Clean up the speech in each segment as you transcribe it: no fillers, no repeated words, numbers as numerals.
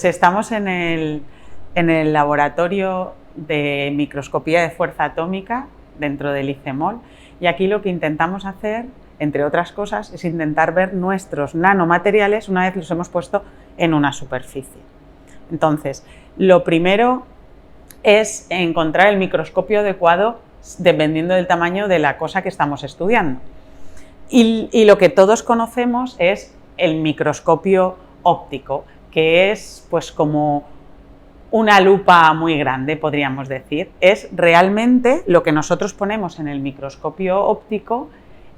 Pues estamos en el laboratorio de microscopía de fuerza atómica dentro del ICEMOL, y aquí lo que intentamos hacer, entre otras cosas, es intentar ver nuestros nanomateriales una vez los hemos puesto en una superficie. Entonces, lo primero es encontrar el microscopio adecuado dependiendo del tamaño de la cosa que estamos estudiando. Y lo que todos conocemos es el microscopio óptico, que es pues como una lupa muy grande, podríamos decir. Es realmente lo que nosotros ponemos en el microscopio óptico,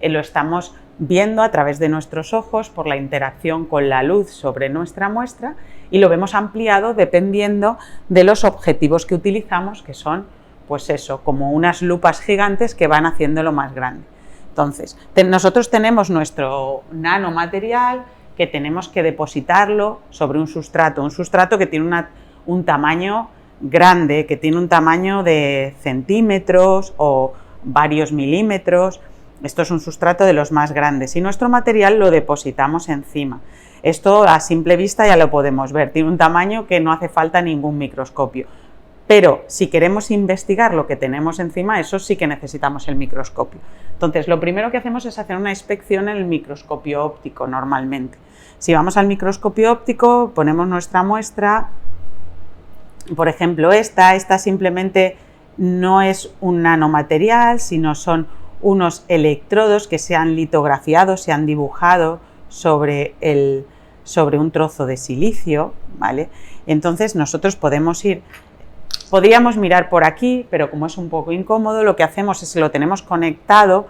lo estamos viendo a través de nuestros ojos por la interacción con la luz sobre nuestra muestra, y lo vemos ampliado dependiendo de los objetivos que utilizamos, que son pues eso, como unas lupas gigantes que van haciéndolo más grande. Entonces, nosotros tenemos nuestro nanomaterial que tenemos que depositarlo sobre un sustrato que tiene un tamaño grande, que tiene un tamaño de centímetros o varios milímetros. Esto es un sustrato de los más grandes y nuestro material lo depositamos encima. Esto a simple vista ya lo podemos ver, tiene un tamaño que no hace falta ningún microscopio. Pero si queremos investigar lo que tenemos encima, eso sí que necesitamos el microscopio. Entonces, lo primero que hacemos es hacer una inspección en el microscopio óptico normalmente. Si vamos al microscopio óptico, ponemos nuestra muestra, por ejemplo esta simplemente no es un nanomaterial, sino son unos electrodos que se han litografiado, se han dibujado sobre un trozo de silicio, ¿vale? Entonces nosotros podríamos mirar por aquí, pero como es un poco incómodo, lo que hacemos es que lo tenemos conectado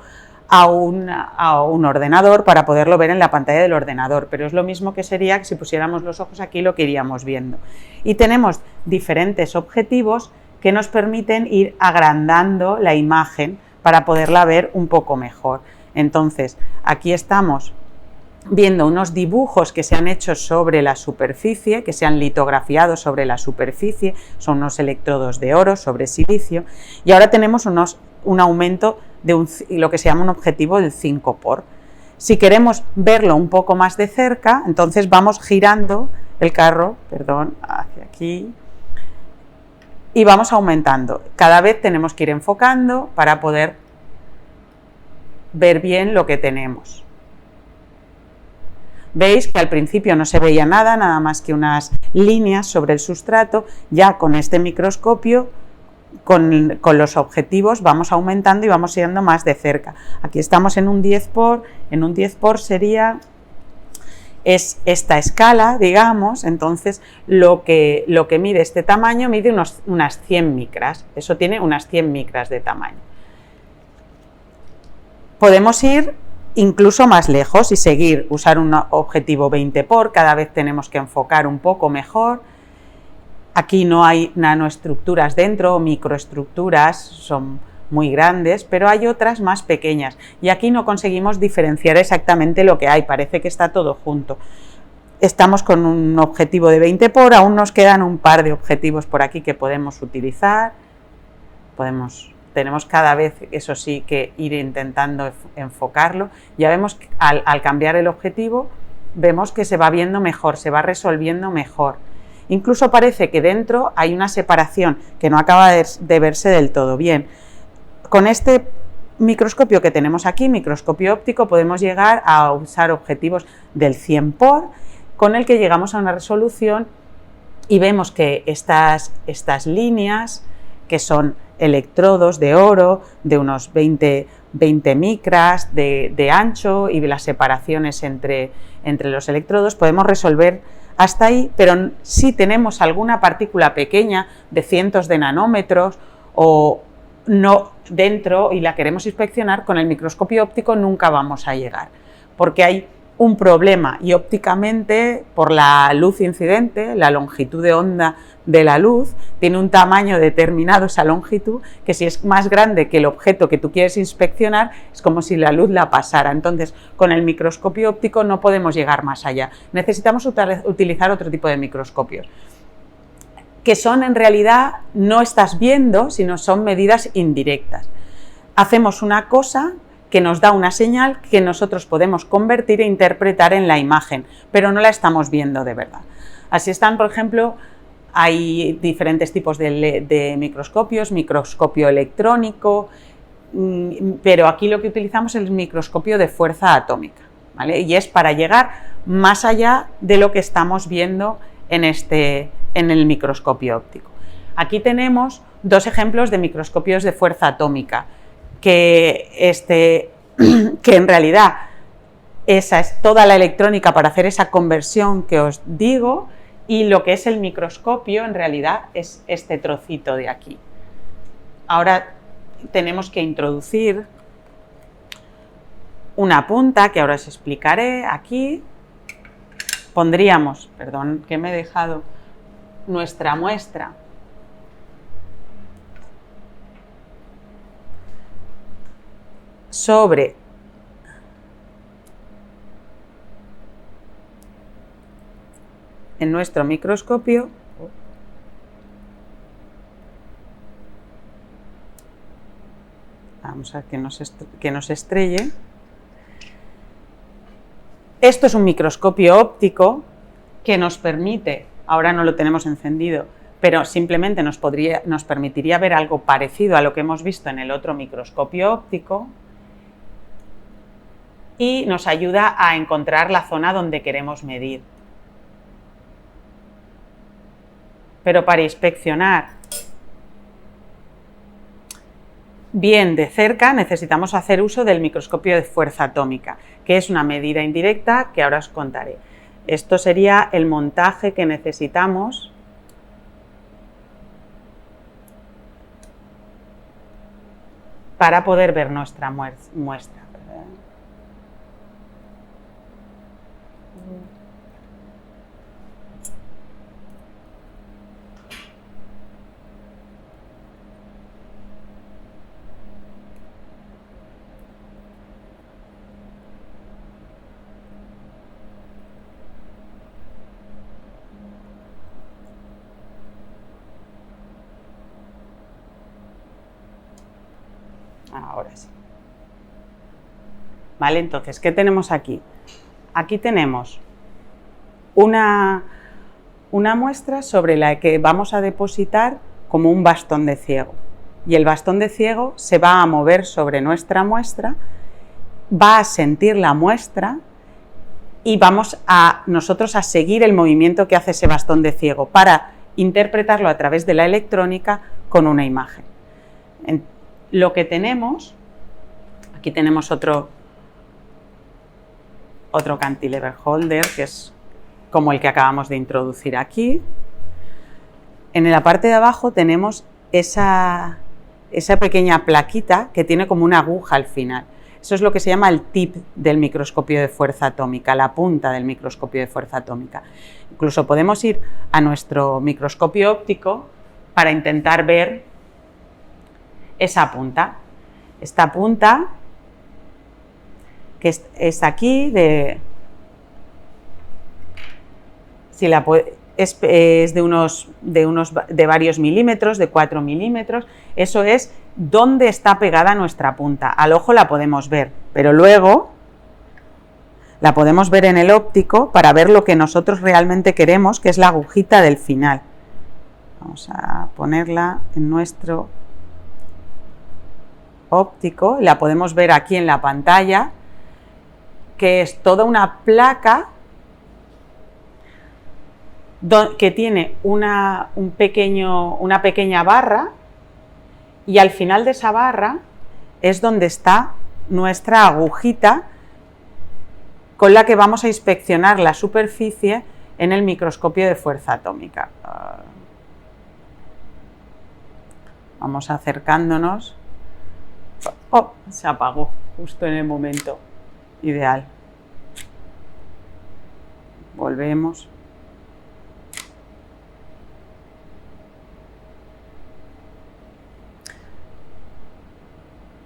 a un ordenador para poderlo ver en la pantalla del ordenador, pero es lo mismo que sería que si pusiéramos los ojos aquí lo que iríamos viendo. Y tenemos diferentes objetivos que nos permiten ir agrandando la imagen para poderla ver un poco mejor. Entonces, aquí estamos viendo unos dibujos que se han hecho sobre la superficie, que se han litografiado sobre la superficie, son unos electrodos de oro sobre silicio, y ahora tenemos un aumento de lo que se llama un objetivo del 5x. Si queremos verlo un poco más de cerca, entonces vamos girando el carro, hacia aquí, y vamos aumentando. Cada vez tenemos que ir enfocando para poder ver bien lo que tenemos. Veis que al principio no se veía nada más que unas líneas sobre el sustrato. Ya con este microscopio, con los objetivos, vamos aumentando y vamos yendo más de cerca. Aquí estamos en un 10x, en un 10x es esta escala, digamos. Entonces lo que mide este tamaño mide unas 100 micras, eso tiene unas 100 micras de tamaño. Podemos ir incluso más lejos y usar un objetivo 20x, cada vez tenemos que enfocar un poco mejor. Aquí no hay nanoestructuras dentro, microestructuras, son muy grandes, pero hay otras más pequeñas y aquí no conseguimos diferenciar exactamente lo que hay, parece que está todo junto. Estamos con un objetivo de 20x, aún nos quedan un par de objetivos por aquí que podemos utilizar, tenemos cada vez, eso sí, que ir intentando enfocarlo. Ya vemos que al cambiar el objetivo, vemos que se va viendo mejor, se va resolviendo mejor. Incluso parece que dentro hay una separación que no acaba de verse del todo bien. Con este microscopio que tenemos aquí, microscopio óptico, podemos llegar a usar objetivos del 100x, con el que llegamos a una resolución y vemos que estas líneas, que son electrodos de oro de unos 20 micras de ancho, y las separaciones entre los electrodos, podemos resolver hasta ahí, pero si tenemos alguna partícula pequeña de cientos de nanómetros o no dentro y la queremos inspeccionar, con el microscopio óptico nunca vamos a llegar, porque hay un problema y ópticamente, por la luz incidente, la longitud de onda de la luz tiene un tamaño determinado, esa longitud, que si es más grande que el objeto que tú quieres inspeccionar, es como si la luz la pasara. Entonces, con el microscopio óptico no podemos llegar más allá. Necesitamos utilizar otro tipo de microscopios, que son en realidad, no estás viendo, sino son medidas indirectas. Hacemos una cosa que nos da una señal que nosotros podemos convertir e interpretar en la imagen, pero no la estamos viendo de verdad. Así están, por ejemplo, hay diferentes tipos de microscopios, microscopio electrónico, pero aquí lo que utilizamos es el microscopio de fuerza atómica, ¿vale? Y es para llegar más allá de lo que estamos viendo en el microscopio óptico. Aquí tenemos dos ejemplos de microscopios de fuerza atómica, que en realidad esa es toda la electrónica para hacer esa conversión que os digo, y lo que es el microscopio en realidad es este trocito de aquí. Ahora tenemos que introducir una punta que ahora os explicaré. Aquí pondríamos, perdón que me he dejado, nuestra muestra sobre en nuestro microscopio. Vamos a ver que no se estrelle. Esto es un microscopio óptico que nos permite, ahora no lo tenemos encendido, pero simplemente nos permitiría ver algo parecido a lo que hemos visto en el otro microscopio óptico, y nos ayuda a encontrar la zona donde queremos medir. Pero para inspeccionar bien de cerca necesitamos hacer uso del microscopio de fuerza atómica, que es una medida indirecta que ahora os contaré. Esto sería el montaje que necesitamos para poder ver nuestra muestra. Ahora sí. Vale, entonces, ¿qué tenemos aquí? Aquí tenemos una muestra sobre la que vamos a depositar como un bastón de ciego. Y el bastón de ciego se va a mover sobre nuestra muestra, va a sentir la muestra y vamos nosotros a seguir el movimiento que hace ese bastón de ciego para interpretarlo a través de la electrónica con una imagen. Lo que tenemos, aquí tenemos otro cantilever holder, que es como el que acabamos de introducir aquí. En la parte de abajo tenemos esa pequeña plaquita que tiene como una aguja al final. Eso es lo que se llama el tip del microscopio de fuerza atómica, la punta del microscopio de fuerza atómica. Incluso podemos ir a nuestro microscopio óptico para intentar ver esa punta. Esta punta, que es aquí, es de varios milímetros, de 4 milímetros, eso es donde está pegada nuestra punta. Al ojo la podemos ver, pero luego la podemos ver en el óptico para ver lo que nosotros realmente queremos, que es la agujita del final. Vamos a ponerla en nuestro óptico, la podemos ver aquí en la pantalla, que es toda una placa que tiene una pequeña barra, y al final de esa barra es donde está nuestra agujita con la que vamos a inspeccionar la superficie en el microscopio de fuerza atómica. Vamos acercándonos. ¡Oh! Se apagó justo en el momento ideal. Volvemos.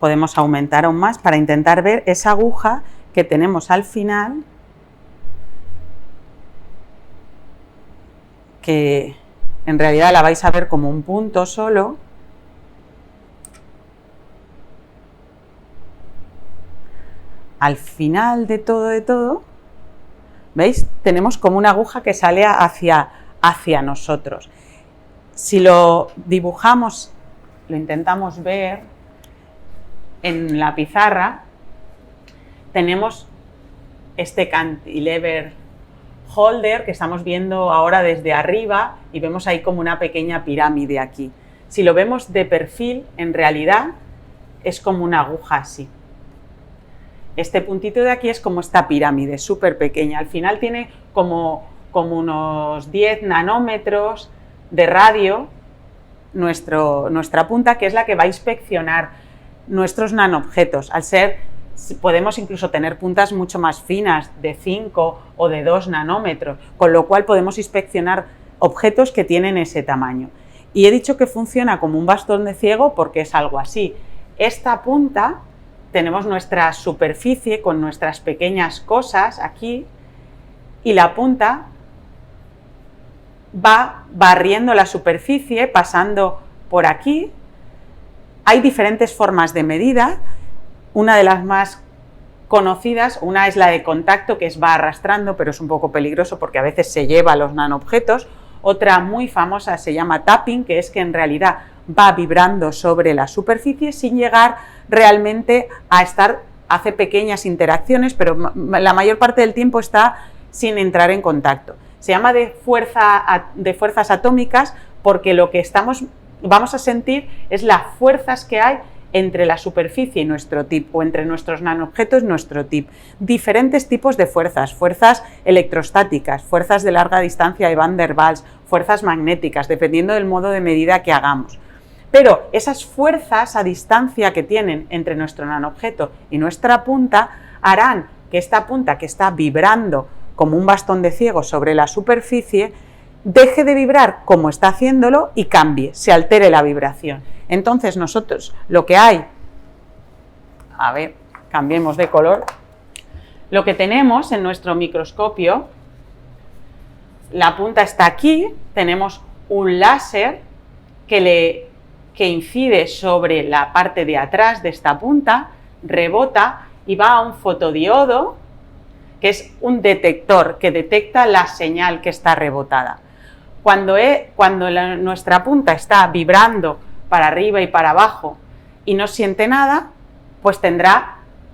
Podemos aumentar aún más para intentar ver esa aguja que tenemos al final, que en realidad la vais a ver como un punto solo. Al final de todo, ¿Veis? Tenemos como una aguja que sale hacia nosotros. Si lo dibujamos, lo intentamos ver en la pizarra, tenemos este cantilever holder que estamos viendo ahora desde arriba y vemos ahí como una pequeña pirámide aquí. Si lo vemos de perfil, en realidad es como una aguja así. Este puntito de aquí es como esta pirámide, súper pequeña. Al final tiene como unos 10 nanómetros de radio nuestra punta, que es la que va a inspeccionar nuestros nanoobjetos. Al ser, podemos incluso tener puntas mucho más finas, de 5 o de 2 nanómetros, con lo cual podemos inspeccionar objetos que tienen ese tamaño. Y he dicho que funciona como un bastón de ciego porque es algo así. Esta punta, tenemos nuestra superficie con nuestras pequeñas cosas aquí, y la punta va barriendo la superficie, pasando por aquí. Hay diferentes formas de medida. Una de las más conocidas, una es la de contacto, que va arrastrando, pero es un poco peligroso porque a veces se lleva los nanoobjetos. Otra muy famosa se llama tapping, que es que en realidad va vibrando sobre la superficie sin llegar realmente a estar, hace pequeñas interacciones, pero la mayor parte del tiempo está sin entrar en contacto. Se llama de fuerzas atómicas porque lo que vamos a sentir es las fuerzas que hay entre la superficie y nuestro tip, o entre nuestros nanoobjetos y nuestro tip. Diferentes tipos de fuerzas: fuerzas electrostáticas, fuerzas de larga distancia de Van der Waals, fuerzas magnéticas, dependiendo del modo de medida que hagamos. Pero esas fuerzas a distancia que tienen entre nuestro nanoobjeto y nuestra punta harán que esta punta, que está vibrando como un bastón de ciego sobre la superficie, deje de vibrar como está haciéndolo y cambie, se altere la vibración. Entonces nosotros lo que hay, a ver, cambiemos de color, lo que tenemos en nuestro microscopio, la punta está aquí, tenemos un láser que incide sobre la parte de atrás de esta punta, rebota y va a un fotodiodo, que es un detector que detecta la señal que está rebotada. Cuando nuestra punta está vibrando para arriba y para abajo y no siente nada, pues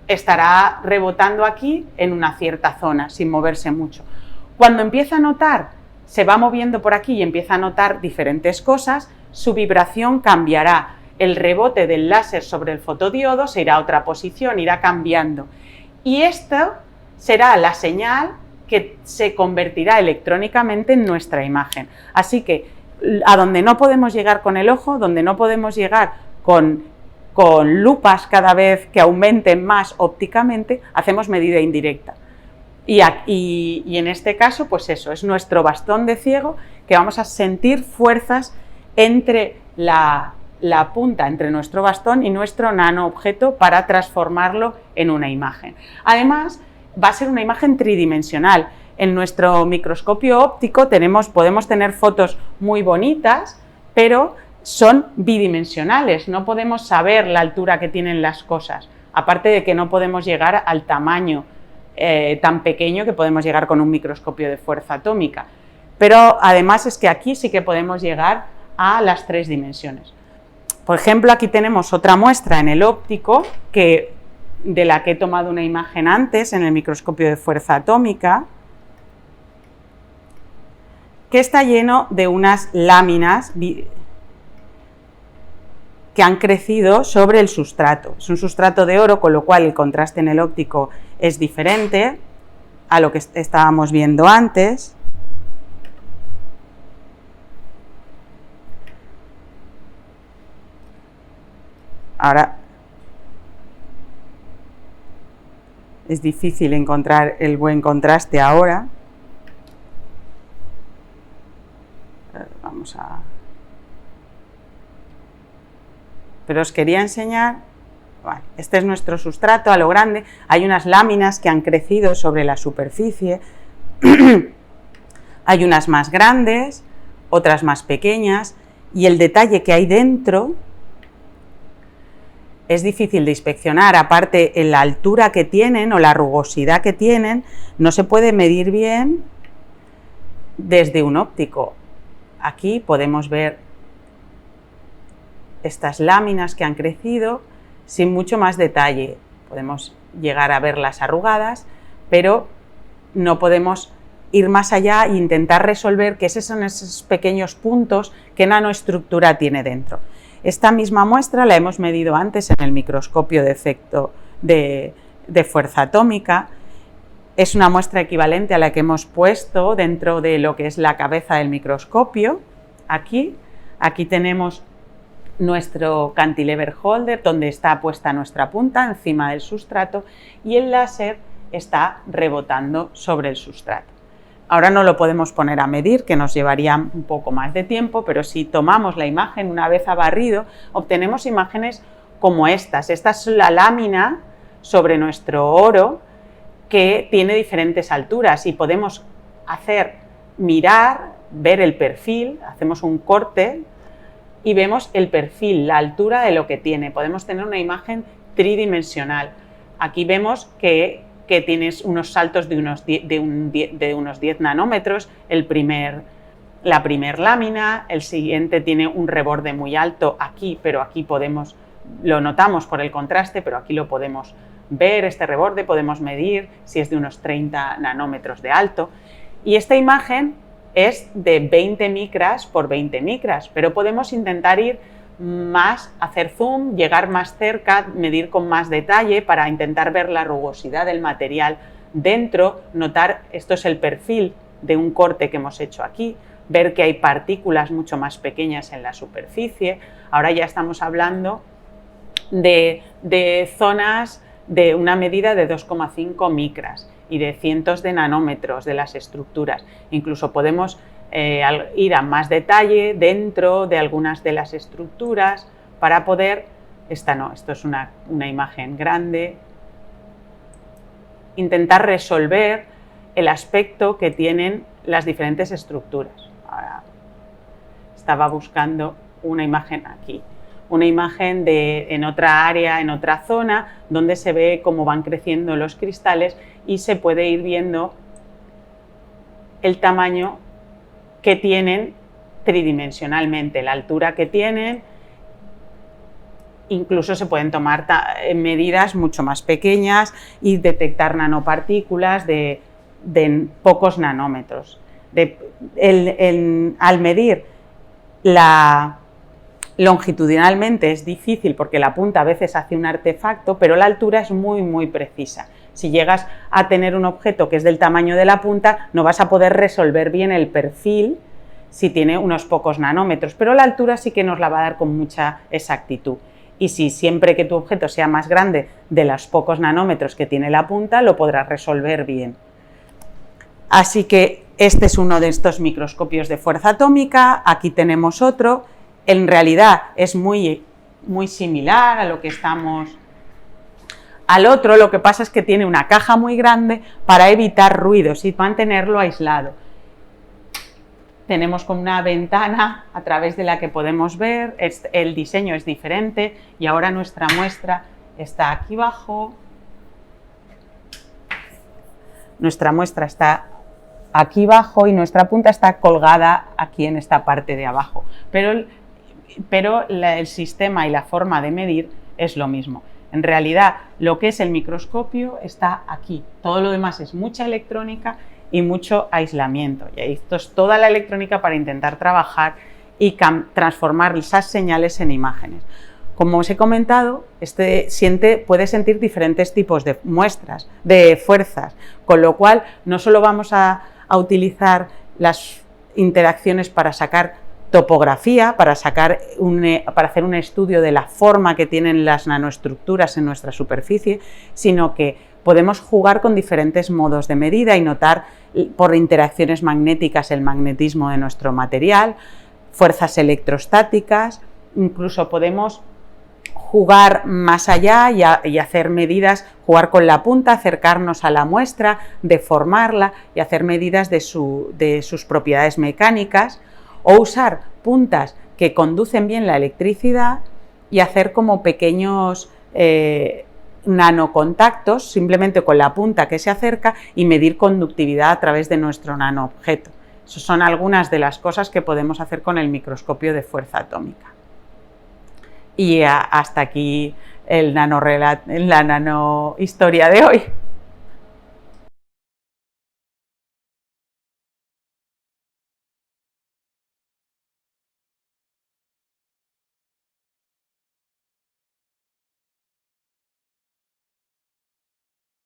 estará rebotando aquí en una cierta zona, sin moverse mucho. Cuando empieza a notar, se va moviendo por aquí y empieza a notar diferentes cosas, su vibración cambiará. El rebote del láser sobre el fotodiodo se irá a otra posición, irá cambiando. Y esto será la señal que se convertirá electrónicamente en nuestra imagen. Así que a donde no podemos llegar con el ojo, donde no podemos llegar con lupas cada vez que aumenten más ópticamente, hacemos medida indirecta. Y en este caso, pues eso, es nuestro bastón de ciego, que vamos a sentir fuerzas entre la punta, entre nuestro bastón y nuestro nanoobjeto para transformarlo en una imagen. Además, va a ser una imagen tridimensional. En nuestro microscopio óptico podemos tener fotos muy bonitas, pero son bidimensionales, no podemos saber la altura que tienen las cosas, aparte de que no podemos llegar al tamaño tan pequeño que podemos llegar con un microscopio de fuerza atómica. Pero además es que aquí sí que podemos llegar a las 3 dimensiones. Por ejemplo, aquí tenemos otra muestra en el óptico de la que he tomado una imagen antes en el microscopio de fuerza atómica, que está lleno de unas láminas que han crecido sobre el sustrato. Es un sustrato de oro, con lo cual el contraste en el óptico es diferente a lo que estábamos viendo antes. Ahora es difícil encontrar el buen contraste ahora. Pero os quería enseñar, bueno, este es nuestro sustrato a lo grande, hay unas láminas que han crecido sobre la superficie, hay unas más grandes, otras más pequeñas, y el detalle que hay dentro es difícil de inspeccionar, aparte en la altura que tienen o la rugosidad que tienen, no se puede medir bien desde un óptico. Aquí podemos ver estas láminas que han crecido sin mucho más detalle. Podemos llegar a verlas arrugadas, pero no podemos ir más allá e intentar resolver que esos son esos pequeños puntos que nanoestructura tiene dentro. Esta misma muestra la hemos medido antes en el microscopio de efecto de fuerza atómica. Es una muestra equivalente a la que hemos puesto dentro de lo que es la cabeza del microscopio. Aquí tenemos nuestro cantilever holder, donde está puesta nuestra punta encima del sustrato y el láser está rebotando sobre el sustrato. Ahora no lo podemos poner a medir, que nos llevaría un poco más de tiempo, pero si tomamos la imagen una vez abarrido, obtenemos imágenes como estas. Esta es la lámina sobre nuestro oro que tiene diferentes alturas y podemos ver el perfil, hacemos un corte y vemos el perfil, la altura de lo que tiene. Podemos tener una imagen tridimensional. Aquí vemos que tienes unos saltos de unos 10 nanómetros, la primer lámina, el siguiente tiene un reborde muy alto aquí, pero aquí lo notamos por el contraste, pero aquí lo podemos ver, este reborde, podemos medir si es de unos 30 nanómetros de alto. Y esta imagen es de 20 micras por 20 micras, pero podemos intentar ir más, hacer zoom, llegar más cerca, medir con más detalle para intentar ver la rugosidad del material dentro, notar, esto es el perfil de un corte que hemos hecho aquí, ver que hay partículas mucho más pequeñas en la superficie. Ahora ya estamos hablando de zonas de una medida de 2,5 micras y de cientos de nanómetros de las estructuras. Incluso podemos ir a más detalle dentro de algunas de las estructuras para poder, esto es una imagen grande, intentar resolver el aspecto que tienen las diferentes estructuras. Ahora estaba buscando una imagen aquí, una imagen en otra área, en otra zona, donde se ve cómo van creciendo los cristales y se puede ir viendo el tamaño que tienen tridimensionalmente, la altura que tienen. Incluso se pueden tomar medidas mucho más pequeñas y detectar nanopartículas de pocos nanómetros. Al medir longitudinalmente es difícil porque la punta a veces hace un artefacto, pero la altura es muy, muy precisa. Si llegas a tener un objeto que es del tamaño de la punta, no vas a poder resolver bien el perfil si tiene unos pocos nanómetros, pero la altura sí que nos la va a dar con mucha exactitud. Y si siempre que tu objeto sea más grande de los pocos nanómetros que tiene la punta, lo podrás resolver bien. Así que este es uno de estos microscopios de fuerza atómica. Aquí tenemos otro. En realidad es muy, muy similar a lo que al otro. Lo que pasa es que tiene una caja muy grande para evitar ruidos y mantenerlo aislado. Tenemos como una ventana a través de la que podemos ver, el diseño es diferente y ahora nuestra muestra está aquí abajo. Nuestra muestra está aquí abajo y nuestra punta está colgada aquí en esta parte de abajo, pero el sistema y la forma de medir es lo mismo. En realidad, lo que es el microscopio está aquí, todo lo demás es mucha electrónica y mucho aislamiento. Y esto es toda la electrónica para intentar trabajar y transformar esas señales en imágenes. Como os he comentado, puede sentir diferentes tipos de muestras, de fuerzas, con lo cual no solo vamos a utilizar las interacciones para sacar topografía, para hacer un estudio de la forma que tienen las nanoestructuras en nuestra superficie, sino que podemos jugar con diferentes modos de medida y notar por interacciones magnéticas el magnetismo de nuestro material, fuerzas electrostáticas, incluso podemos jugar más allá y hacer medidas, jugar con la punta, acercarnos a la muestra, deformarla y hacer medidas de sus propiedades mecánicas, o usar puntas que conducen bien la electricidad y hacer como pequeños nanocontactos, simplemente con la punta que se acerca, y medir conductividad a través de nuestro nanoobjeto. Esas son algunas de las cosas que podemos hacer con el microscopio de fuerza atómica. Y hasta aquí la nanohistoria de hoy.